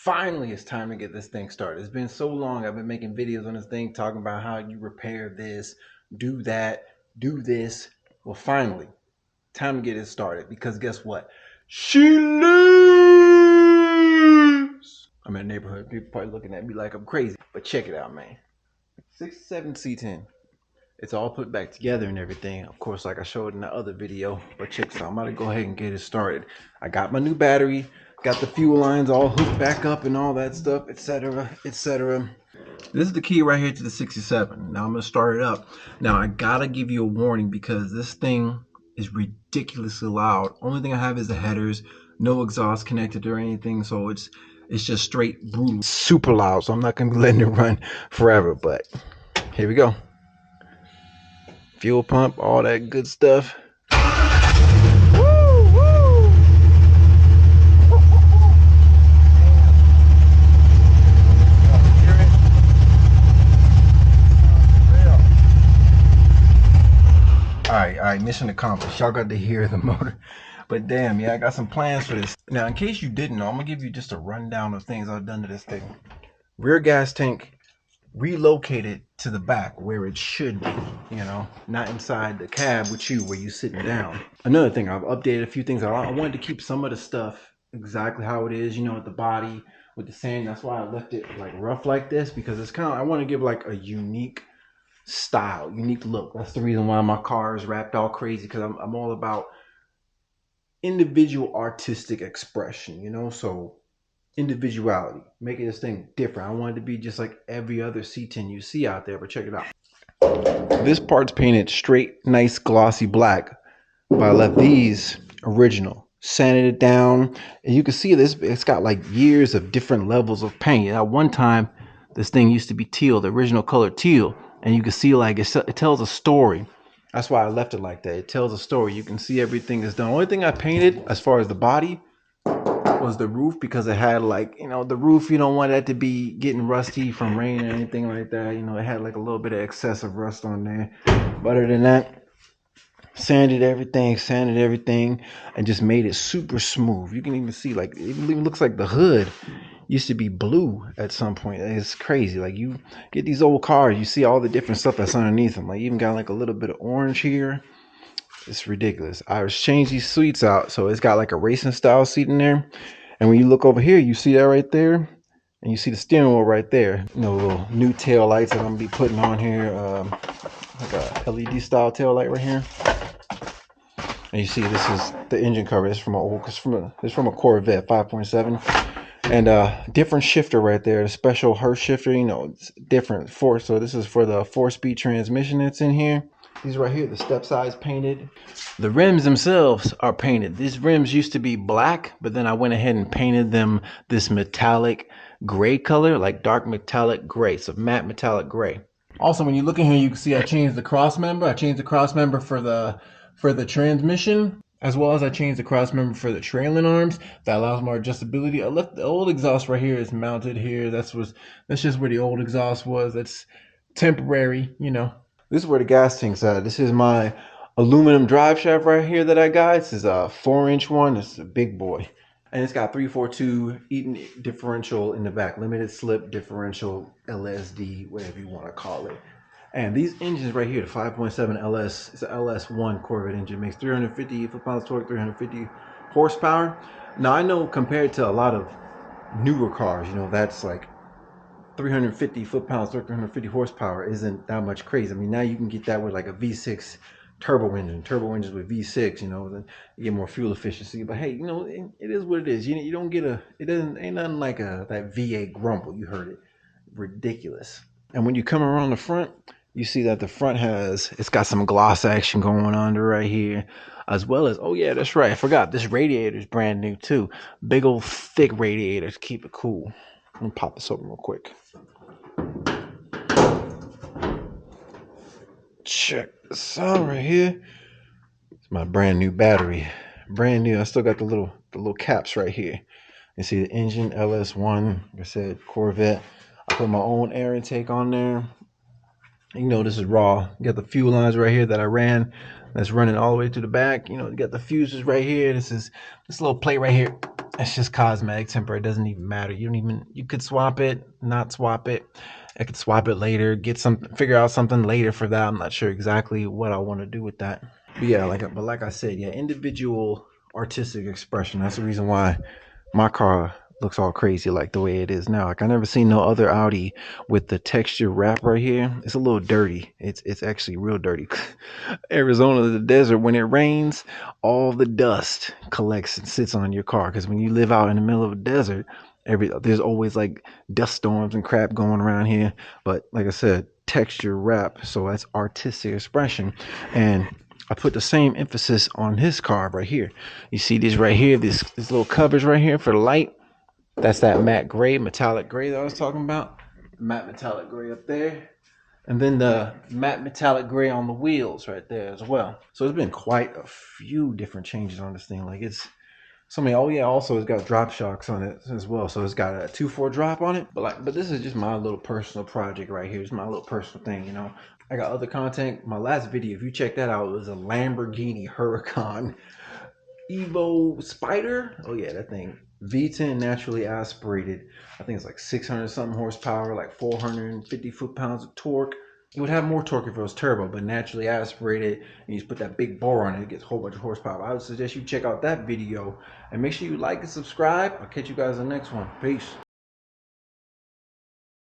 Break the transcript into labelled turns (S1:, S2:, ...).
S1: Finally, it's time to get this thing started. It's been so long. I've been making videos on this thing talking about how you repair this, do that, do this. Well, finally, time to get it started because guess what? She lives! I'm in the neighborhood. People probably looking at me like I'm crazy, but check it out, man. 67 C-10. It's all put back together and everything. Of course, like I showed in the other video, but check this out. I'm about to go ahead and get it started. I got my new battery, got the fuel lines all hooked back up and all that stuff, etc., etc. This is the key right here to the 67. Now I'm gonna start it up. Now I gotta give you a warning because this thing is ridiculously loud. Only thing I have is the headers, no exhaust connected or anything, so it's just straight brutal, super loud. So I'm not gonna be letting it run forever. But here we go. Fuel pump, all that good stuff. Woo, woo. All right, mission accomplished. Y'all got to hear the motor. But damn, yeah, I got some plans for this. Now, in case you didn't know, I'm gonna give you just a rundown of things I've done to this thing. Rear gas tank relocated to the back where it should be, you know, not inside the cab with you where you sitting down. Another thing, I've updated a few things. I wanted to keep some of the stuff exactly how it is, you know, with the body, with the sand. That's why I left it like rough like this, because it's kind of, I want to give like a unique style, unique look. That's the reason why my car is wrapped all crazy, because I'm all about individual artistic expression, you know, so individuality, making this thing different. I want it to be just like every other C-10 you see out there, but check it out. This part's painted straight, nice, glossy black, but I left these original. Sanded it down, and you can see this, it's got like years of different levels of paint. At one time, this thing used to be teal, the original color teal, and you can see like it tells a story. That's why I left it like that. It tells a story. You can see everything is done. Only thing I painted as far as the body was the roof, because it had like, you know, the roof, you don't want that to be getting rusty from rain or anything like that. You know, it had like a little bit of excessive rust on there. But other than that, sanded everything, and just made it super smooth. You can even see like it even looks like the hood used to be blue at some point. It's crazy. Like you get these old cars, you see all the different stuff that's underneath them. Like even got like a little bit of orange here. It's ridiculous. I changed these seats out, so it's got like a racing style seat in there. And when you look over here, you see that right there, and you see the steering wheel right there. You know, little new tail lights that I'm gonna be putting on here, like a LED style tail light right here. And you see this is the engine cover. It's from a Corvette 5.7. And different shifter right there, a special Hurst shifter, you know, it's different force. So this is for the 4-speed transmission that's in here. These right here, the stepsides painted. The rims themselves are painted. These rims used to be black, but then I went ahead and painted them this metallic gray color, like dark metallic gray, so matte metallic gray. Also, when you look in here, you can see I changed the cross member. I changed the cross member for the transmission, as well as I changed the cross member for the trailing arms. That allows more adjustability. I left the old exhaust right here is mounted here. That's just where the old exhaust was. That's temporary, you know. This is where the gas tank's at. This is my aluminum drive shaft right here that I got. This is a 4-inch one. This is a big boy. And it's got 342 Eaton differential in the back. Limited slip differential, LSD, whatever you want to call it. And these engines right here, the 5.7 LS, it's an LS1 Corvette engine. Makes 350 foot-pounds torque, 350 horsepower. Now, I know compared to a lot of newer cars, you know, that's like 350 foot-pounds torque, 350 horsepower isn't that much crazy. I mean, now you can get that with like a V6 turbo engines with V6, you know, then you get more fuel efficiency. But hey, you know, it is what it is. You don't get ain't nothing like that V8 grumble. You heard it, ridiculous. And when you come around the front, you see that the front it's got some gloss action going on right here, as well as, oh yeah, that's right, I forgot, this radiator is brand new too. Big old thick radiator to keep it cool. Let me pop this open real quick. Check this out right here. It's my brand new battery. Brand new. I still got the little caps right here. You see the engine, LS1, like I said, Corvette. I put my own air intake on there. You know, this is raw. You got the fuel lines right here that I ran. That's running all the way to the back. You know, you got the fuses right here. This little plate right here It's just cosmetic temper. It doesn't even matter. You could swap it, not swap it. I could swap it later, figure out something later for that. I'm not sure exactly what I want to do with that. But yeah, like I said, yeah, individual artistic expression. That's the reason why my car looks all crazy like the way it is now. Like I never seen no other Audi with the texture wrap right here. It's a little dirty. It's actually real dirty. Arizona, the desert, when it rains, all the dust collects and sits on your car. Because when you live out in the middle of a desert, there's always like dust storms and crap going around here. But like I said, texture wrap, so that's artistic expression, and I put the same emphasis on his car right here. You see these right here, these little covers right here for the light. That's that matte gray, metallic gray that I was talking about. Matte metallic gray up there. And then the matte metallic gray on the wheels right there as well. So there's been quite a few different changes on this thing. Like it's something. Oh yeah, also it's got drop shocks on it as well. So it's got a 2.4 drop on it. But this is just my little personal project right here. It's my little personal thing, you know. I got other content. My last video, if you check that out, it was a Lamborghini Huracan Evo Spider. Oh yeah, that thing. V10 naturally aspirated. I think it's like 600 something horsepower, like 450 foot-pounds of torque. It would have more torque if it was turbo, but naturally aspirated, and you just put that big bore on it, it gets a whole bunch of horsepower. I would suggest you check out that video, and make sure you like and subscribe. I'll catch you guys in the next one. Peace.